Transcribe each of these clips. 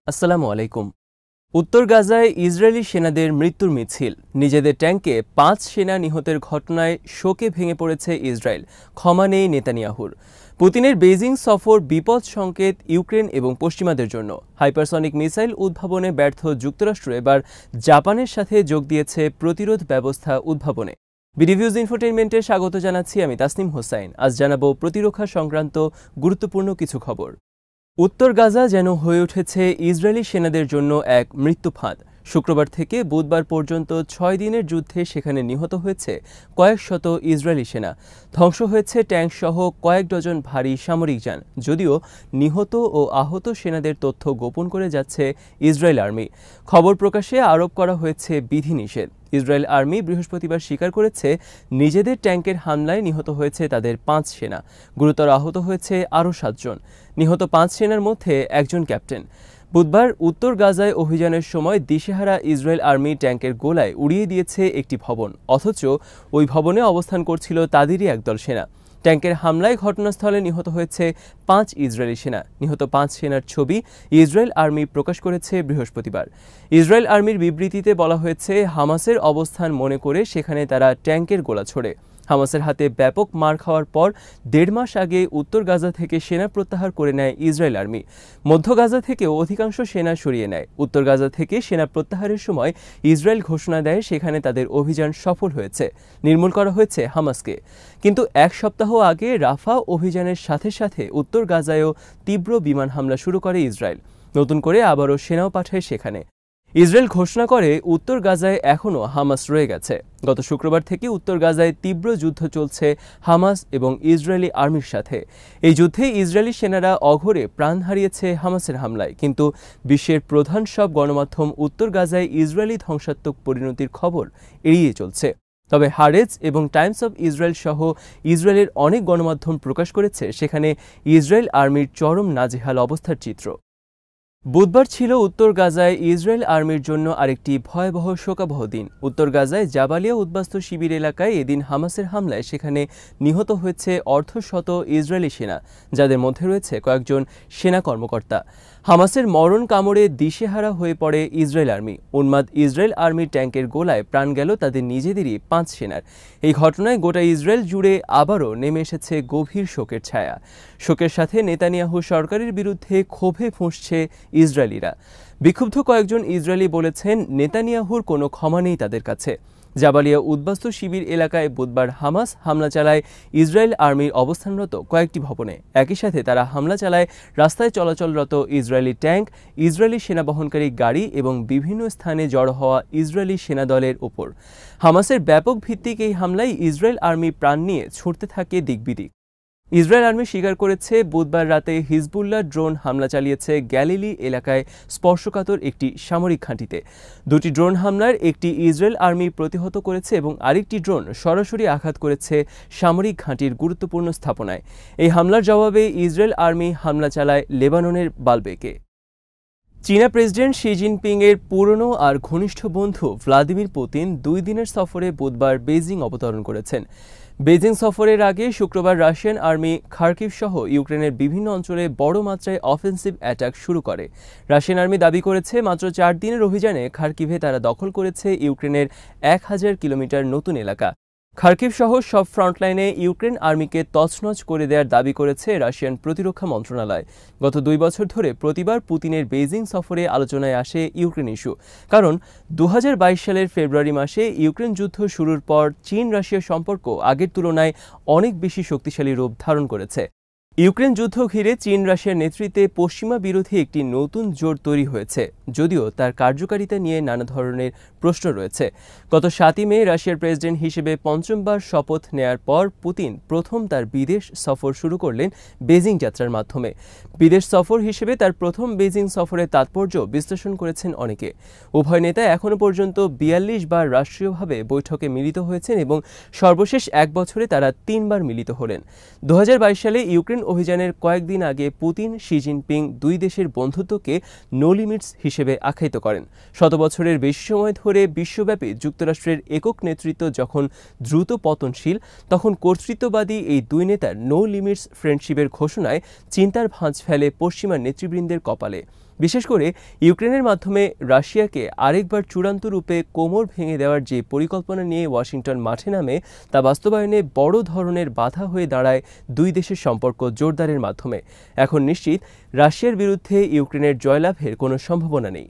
আসসালামু আলাইকুম। উত্তর গাজায় ইসরায়েলি সেনাদের মৃত্যুর মিছিল, নিজেদের ট্যাঙ্কে ৫ সেনা নিহতের ঘটনায় শোকে ভেঙে পড়েছে ইসরায়েল, ক্ষমা নেই নেতানিয়াহুর। পুতিনের বেইজিং সফর বিপদ সংকেত ইউক্রেন এবং পশ্চিমাদের জন্য। হাইপারসনিক মিসাইল উদ্ভাবনে ব্যর্থ যুক্তরাষ্ট্র এবার জাপানের সাথে যোগ দিয়েছে প্রতিরোধ ব্যবস্থা উদ্ভাবনে। বিডিভিউজ ইনফোটেইনমেন্টে স্বাগত জানাচ্ছি আমি তাসনিম হোসাইন। আজ জানাবো প্রতিরক্ষা সংক্রান্ত গুরুত্বপূর্ণ কিছু খবর। উত্তর গাজা যেন হয়ে উঠেছে ইসরায়েলি সেনাদের জন্য এক মৃত্যুফাঁদ। শুক্রবার থেকে বুধবার পর্যন্ত ৬ দিনের যুদ্ধে সেখানে নিহত হয়েছে কয়েক শত ইসরায়েলি সেনা, ধ্বংস হয়েছে ট্যাঙ্কসহ কয়েক ডজন ভারী সামরিক যান। যদিও নিহত ও আহত সেনাদের তথ্য গোপন করে যাচ্ছে ইসরায়েল আর্মি। খবর প্রকাশে আরোপ করা হয়েছে বিধিনিষেধ। ইসরায়েল আর্মি বৃহস্পতিবার স্বীকার করেছে নিজেদের ট্যাঙ্কের হামলায় নিহত হয়েছে তাদের ৫ সেনা, গুরুতর আহত হয়েছে আরও ৭ জন। নিহত ৫ সেনার মধ্যে একজন ক্যাপ্টেন। বুধবার উত্তর গাজায় অভিযানের সময় দিশেহারা ইসরায়েল আর্মি ট্যাঙ্কের গোলায় উড়িয়ে দিয়েছে একটি ভবন, অথচ ওই ভবনে অবস্থান করছিল তাদেরই একদল সেনা। ট্যাঙ্কের হামলায় ঘটনাস্থলে নিহত হয়েছে ৫ ইসরায়েলি সেনা। নিহত ৫ সেনার ছবি ইসরায়েল আর্মি প্রকাশ করেছে বৃহস্পতিবার। ইসরায়েল আর্মির বিবৃতিতে বলা হয়েছে, হামাসের অবস্থান মনে করে সেখানে তারা ট্যাঙ্কের গোলা ছোড়ে। হামাসের হাতে ব্যাপক মার খাওয়ার পর ১.৫ মাস আগে উত্তর গাজা থেকে সেনা প্রত্যাহার করে নেয় ইসরায়েল আর্মি। মধ্য গাজা থেকেও অধিকাংশ সেনা সরিয়ে নেয়। উত্তর গাজা থেকে সেনা প্রত্যাহারের সময় ইসরায়েল ঘোষণা দেয় সেখানে তাদের অভিযান সফল হয়েছে, নির্মূল করা হয়েছে হামাসকে। কিন্তু এক সপ্তাহ আগে রাফা অভিযানের সাথে সাথে উত্তর গাজায়ও তীব্র বিমান হামলা শুরু করে ইসরায়েল। নতুন করে আবারও সেনাও পাঠায় সেখানে। ইসরায়েল ঘোষণা করে উত্তর গাজায় এখনও হামাস রয়ে গেছে। গত শুক্রবার থেকে উত্তর গাজায় তীব্র যুদ্ধ চলছে হামাস এবং ইসরায়েলি আর্মির সাথে। এই যুদ্ধে ইসরায়েলি সেনারা অঘোরে প্রাণ হারিয়েছে হামাসের হামলায়, কিন্তু বিশ্বের প্রধান সব গণমাধ্যম উত্তর গাজায় ইসরায়েলি ধ্বংসাত্মক পরিণতির খবর এড়িয়ে চলছে। তবে হারেজ এবং টাইমস অব ইসরায়েল সহ ইসরায়েলের অনেক গণমাধ্যম প্রকাশ করেছে সেখানে ইসরায়েল আর্মির চরম নাজেহাল অবস্থার চিত্র। বুধবার ছিল উত্তর গাজায় ইসরায়েল আর্মির জন্য আরেকটি ভয়াবহ শোকাবহ দিন। উত্তর গাজায় জাবালিয়া উদ্বাস্তু শিবির এলাকায় এদিন হামাসের হামলায় সেখানে নিহত হয়েছে অর্ধশত ইসরায়েলি সেনা, যাদের মধ্যে রয়েছে কয়েকজন সেনা কর্মকর্তা। হামাসের মরণ কামড়ে দিশেহারা হয়ে পড়ে ইসরায়েল আর্মি। উন্মাদ ইসরায়েল আর্মির ট্যাঙ্কের গোলায় প্রাণ গেল তাদের নিজেদেরই ৫ সেনার। এই ঘটনায় গোটা ইসরায়েল জুড়ে আবারও নেমে এসেছে গভীর শোকের ছায়া। শোকের সাথে নেতানিয়াহু সরকারের বিরুদ্ধে ক্ষোভে ফুঁসছে ইসরায়েলিরা। বিক্ষুব্ধ কয়েকজন ইসরায়েলি বলেছেন, নেতানিয়াহুর কোনো ক্ষমা নেই তাদের কাছে। জাবালিয়া উদ্বাস্তু শিবির এলাকায় বুধবার হামাস হামলা চালায় ইসরায়েল আর্মির অবস্থানরত কয়েকটি ভবনে। একই সাথে তারা হামলা চালায় রাস্তায় চলাচলরত ইসরায়েলি ট্যাঙ্ক, ইসরায়েলি সেনা বহনকারী গাড়ি এবং বিভিন্ন স্থানে জড়ো হওয়া ইসরায়েলি সেনাদলের ওপর। হামাসের ব্যাপক ভিত্তিক এই হামলায় ইসরায়েল আর্মি প্রাণ নিয়ে ছুটতে থাকে দিকবিদিক। ইসরায়েল আর্মি স্বীকার করেছে, বুধবার রাতে হিজবুল্লাহ ড্রোন হামলা চালিয়েছে গ্যালিলি এলাকায় স্পর্শকাতর একটি সামরিক ঘাঁটিতে। দুটি ড্রোন হামলার একটি ইসরায়েল আর্মি প্রতিহত করেছে এবং আরেকটি ড্রোন সরাসরি আঘাত করেছে সামরিক ঘাঁটির গুরুত্বপূর্ণ স্থাপনায়। এই হামলার জবাবে ইসরায়েল আর্মি হামলা চালায় লেবাননের বালবেকে। চীনা প্রেসিডেন্ট শি জিনপিংয়ের পুরনো আর ঘনিষ্ঠ বন্ধু ভ্লাদিমির পুতিন ২ দিনের সফরে বুধবার বেইজিং অবতরণ করেছেন। বেইজিং সফরের আগে শুক্রবার রাশিয়ান আর্মি খার্কিভ সহ ইউক্রেনের বিভিন্ন অঞ্চলে বড় মাত্রায় অফেন্সিভ অ্যাটাক শুরু করে। রাশিয়ান আর্মি দাবি করেছে, মাত্র ৪ দিনের অভিযানে খার্কিভে তারা দখল করেছে ইউক্রেনের ১,০০০ কিলোমিটার নতুন এলাকা। খার্কিভ সহ সব ফ্রন্টলাইনে ইউক্রেন আর্মিকে তছনছ করে দেওয়ার দাবি করেছে রাশিয়ান প্রতিরক্ষা মন্ত্রণালয়। গত ২ বছর ধরে প্রতিবার পুতিনের বেইজিং সফরে আলোচনায় আসে ইউক্রেন ইস্যু, কারণ ২০২২ সালের ফেব্রুয়ারি মাসে ইউক্রেন যুদ্ধ শুরুর পর চীন রাশিয়া সম্পর্ক আগের তুলনায় অনেক বেশি শক্তিশালী রূপ ধারণ করেছে। ইউক্রেন যুদ্ধ ঘিরে চীন রাশিয়ার নেতৃত্বে পশ্চিমা বিরোধী একটি নতুন জোট তৈরি হয়েছে, যদিও তার কার্যকারিতা নিয়ে নানা ধরনের প্রশ্ন রয়েছে। গত ৭ই মে রাশিয়ার প্রেসিডেন্ট হিসেবে পঞ্চমবার শপথ নেয়ার পর পুতিন প্রথম তার বিদেশ সফর শুরু করলেন বেইজিং যাত্রার মাধ্যমে। বিদেশ সফর হিসেবে তার প্রথম বেইজিং সফরের তাৎপর্য বিশ্লেষণ করেছেন অনেকে। উভয় নেতা এখনও পর্যন্ত ৪২ বার রাষ্ট্রীয়ভাবে বৈঠকে মিলিত হয়েছেন এবং সর্বশেষ ১ বছরে তারা ৩ বার মিলিত হলেন। ২০২২ সালে ইউক্রেন অভিযানের কয়েকদিন আগে পুতিন শি জিনপিং ২ দেশের বন্ধুত্বকে নো লিমিটস হিসেবে আখ্যায়িত করেন। শত বছরের বেশি সময় ধরে বিশ্বব্যাপী যুক্তরাষ্ট্রের একক নেতৃত্ব যখন দ্রুত পতনশীল, তখন কর্তৃত্ববাদী এই ২ নেতার নো লিমিটস ফ্রেন্ডশিপের ঘোষণায় চিন্তার ভাঁজ ফেলে পশ্চিমা নেতৃবৃন্দের কপালে। বিশেষ করে ইউক্রেনের মাধ্যমে রাশিয়াকে আরেকবার চূড়ান্ত রূপে কোমর ভেঙে দেওয়ার যে পরিকল্পনা নিয়ে ওয়াশিংটন মাঠে নামে তা বাস্তবায়নে বড় ধরনের বাধা হয়ে দাঁড়ায় দুই দেশের সম্পর্ক জোরদারের মাধ্যমে। এখন নিশ্চিত রাশিয়ার বিরুদ্ধে ইউক্রেনের জয়লাভের কোনো সম্ভাবনা নেই।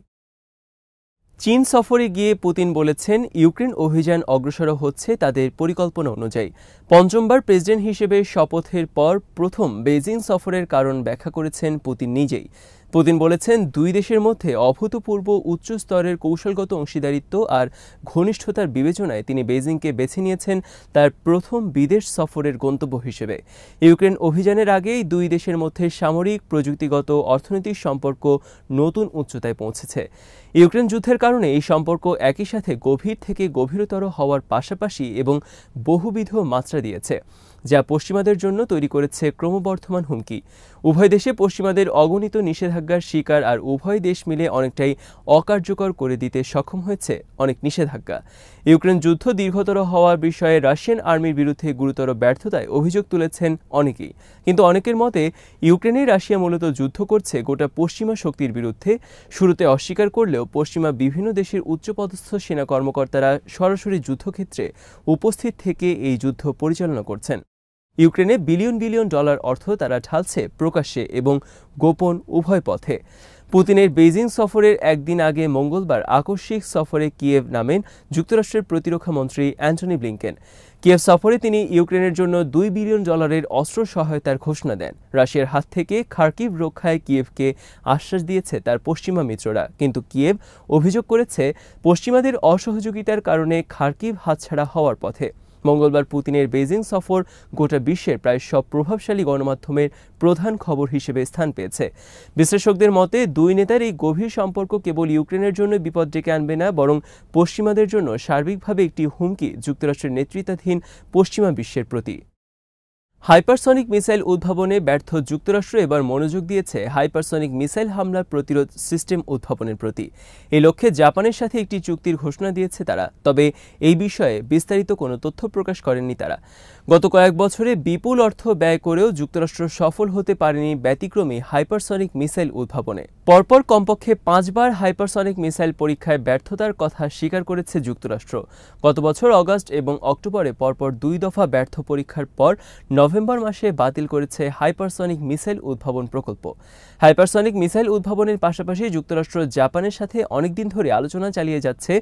চীন সফরে গিয়ে পুতিন বলেছেন, ইউক্রেন অভিযান অগ্রসর হচ্ছে তাদের পরিকল্পনা অনুযায়ী। পঞ্চমবার প্রেসিডেন্ট হিসেবে শপথের পর প্রথম বেইজিং সফরের কারণ ব্যাখ্যা করেছেন পুতিন নিজেই। পুতিন বলেছেন, দুই দেশের মধ্যে অভূতপূর্ব উচ্চ স্তরের কৌশলগত অংশীদারিত্ব আর ঘনিষ্ঠতার বিবেচনায় তিনি বেইজিংকে বেছে নিয়েছেন তার প্রথম বিদেশ সফরের গন্তব্য হিসেবে। ইউক্রেন অভিযানের আগেই দুই দেশের মধ্যে সামরিক, প্রযুক্তিগত, অর্থনৈতিক সম্পর্ক নতুন উচ্চতায় পৌঁছেছে। ইউক্রেন যুদ্ধের কারণে এই সম্পর্ক একই সাথে গভীর থেকে গভীরতর হওয়ার পাশাপাশি এবং বহুবিধ মাত্রা দিয়েছে, যা পশ্চিমাদের জন্য তৈরি করেছে ক্রমবর্ধমান হুমকি। উভয় দেশে পশ্চিমাদের অগণিত নিষেধাজ্ঞার শিকার আর উভয় দেশ মিলে অনেকটাই অকার্যকর করে দিতে সক্ষম হয়েছে অনেক নিষেধাজ্ঞা। ইউক্রেন যুদ্ধ দীর্ঘতর হওয়ার বিষয়ে রাশিয়ান আর্মির বিরুদ্ধে গুরুতর ব্যর্থতায় অভিযোগ তুলেছেন অনেকেই। কিন্তু অনেকের মতে ইউক্রেনে রাশিয়া মূলত যুদ্ধ করছে গোটা পশ্চিমা শক্তির বিরুদ্ধে। শুরুতে অস্বীকার করলেও পশ্চিমা বিভিন্ন দেশের উচ্চপদস্থ সেনা কর্মকর্তারা সরাসরি যুদ্ধক্ষেত্রে উপস্থিত থেকে এই যুদ্ধ পরিচালনা করছেন। ইউক্রেনে বিলিয়ন বিলিয়ন ডলার অর্থ তারা ঢালছে প্রকাশ্যে এবং গোপন উভয় পথে। পুতিনের বেইজিং সফরের একদিন আগে মঙ্গলবার আকস্মিক সফরে কিয়েভ নামেন যুক্তরাষ্ট্রের প্রতিরক্ষা মন্ত্রী অ্যান্টনি ব্লিংকেন। কিয়েভ সফরে তিনি ইউক্রেনের জন্য $2 বিলিয়ন অস্ত্র সহায়তার ঘোষণা দেন। রাশিয়ার হাত থেকে খার্কিভ রক্ষায় কিয়েভকে আশ্বাস দিয়েছে তার পশ্চিমা মিত্ররা, কিন্তু কিয়েভ অভিযোগ করেছে পশ্চিমাদের অসহযোগিতার কারণে খার্কিভ হাতছাড়া হওয়ার পথে। মঙ্গলবার পুতিনের বেইজিং সফর গোটা বিশ্বের প্রায় সব প্রভাবশালী গণমাধ্যমের প্রধান খবর হিসেবে স্থান পেয়েছে। বিশ্লেষকদের মতে দুই নেতার এই গভীর সম্পর্ক কেবল ইউক্রেনের জন্য বিপদ ডেকে আনবে না, বরং পশ্চিমাদের জন্য সার্বিকভাবে একটি হুমকি যুক্তরাষ্ট্রের নেতৃত্বাধীন পশ্চিমা বিশ্বের প্রতি। হাইপারসনিক মিসাইল উদ্ভাবনে ব্যর্থ যুক্তরাষ্ট্র এবার মনোযোগ দিয়েছে হাইপারসনিক মিসাইল হামলার প্রতিরোধ সিস্টেম উদ্ভাবনের প্রতি। এই লক্ষ্যে জাপানের সাথে একটি চুক্তির ঘোষণা দিয়েছে তারা, তবে এই বিষয়ে বিস্তারিত কোনো তথ্য প্রকাশ করেননি তারা। গত কয়েক বছরে বিপুল অর্থ ব্যয় করেও যুক্তরাষ্ট্র সফল হতে পারেনি ব্যতিক্রমী হাইপারসনিক মিসাইল উদ্ভাবনে। পরপর কমপক্ষে 5 বার হাইপারসনিক মিসাইল পরীক্ষায় ব্যর্থতার কথা স্বীকার করেছে যুক্তরাষ্ট্র। গত বছর অগাস্ট এবং অক্টোবরে পরপর 2 দফা ব্যর্থ পরীক্ষার পর নভেম্বর মাসে বাতিল করেছে হাইপারসনিক মিসাইল উদ্ভাবন প্রকল্প। হাইপারসনিক মিসাইল উদ্ভাবনের পাশাপাশি যুক্তরাষ্ট্র জাপানের সাথে অনেকদিন ধরে আলোচনা চালিয়ে যাচ্ছে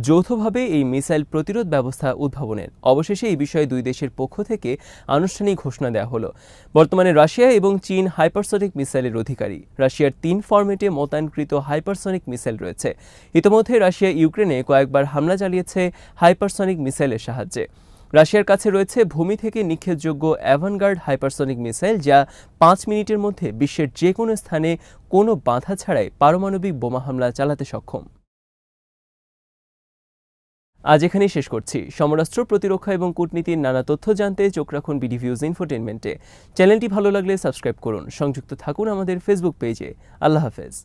যৌথভাবে এই মিসাইল প্রতিরোধ ব্যবস্থা উদ্ভাবনের। অবশেষে এই বিষয়ে দুই দেশের পক্ষ থেকে আনুষ্ঠানিক ঘোষণা দেওয়া হলো। বর্তমানে রাশিয়া এবং চীন হাইপারসনিক মিসাইলের অধিকারী। রাশিয়ার 3 ফরম্যাটে মোতায়েনকৃত হাইপারসনিক মিসাইল রয়েছে। ইতিমধ্যে রাশিয়া ইউক্রেনে কয়েকবার হামলা চালিয়েছে হাইপারসনিক মিসাইলের সাহায্যে। রাশিয়ার কাছে রয়েছে ভূমি থেকে নিক্ষেপযোগ্য অ্যাভানগার্ড হাইপারসনিক মিসাইল, যা 5 মিনিটের মধ্যে বিশ্বের যে কোনো স্থানে কোনো বাধা ছাড়াই পারমাণবিক বোমা হামলা চালাতে সক্ষম। আজ এখানেই শেষ করছি। সমরাস্ত্র, প্রতিরক্ষা এবং কূটনীতির নানা তথ্য জানতে চোখ রাখুন বিডি ভিউজ ইনফোটেইনমেন্টে। চ্যানেলটি ভালো লাগলে সাবস্ক্রাইব করুন। সংযুক্ত থাকুন আমাদের ফেসবুক পেজে। আল্লাহ হাফেজ।